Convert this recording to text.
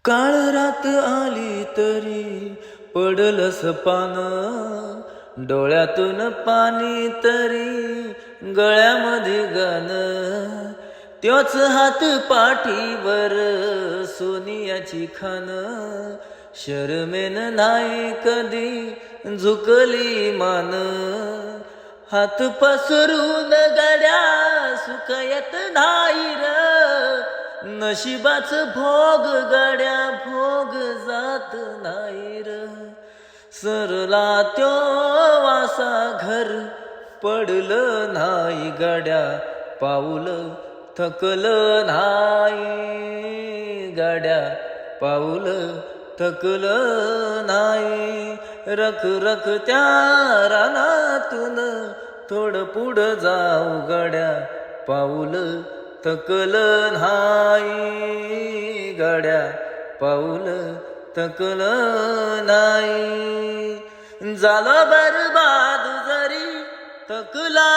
काळ रात आली तरी पडलंस पान, डोळ्यातून पाणी तरी गळ्यामध्ये गाणं, त्योच हात पाठीवर सोनियाची खान, शरमेन नाही कधी झुकली मान, हात पसरून गड्या सुख येत नाही र, नशिबाच भोग गड्या भोग जात नाही र, सरला त्यो वासा घर पडलं नाही गड्या, पाऊल थकलं नाही गड्या, पाऊल थकलं नाही, रख रख त्या रानातून थोडं पुढं जाऊ गड्या, पाऊल थकलं नाही गड्या, पाऊल थकलं नाही, झालं बरबाद जरी थकला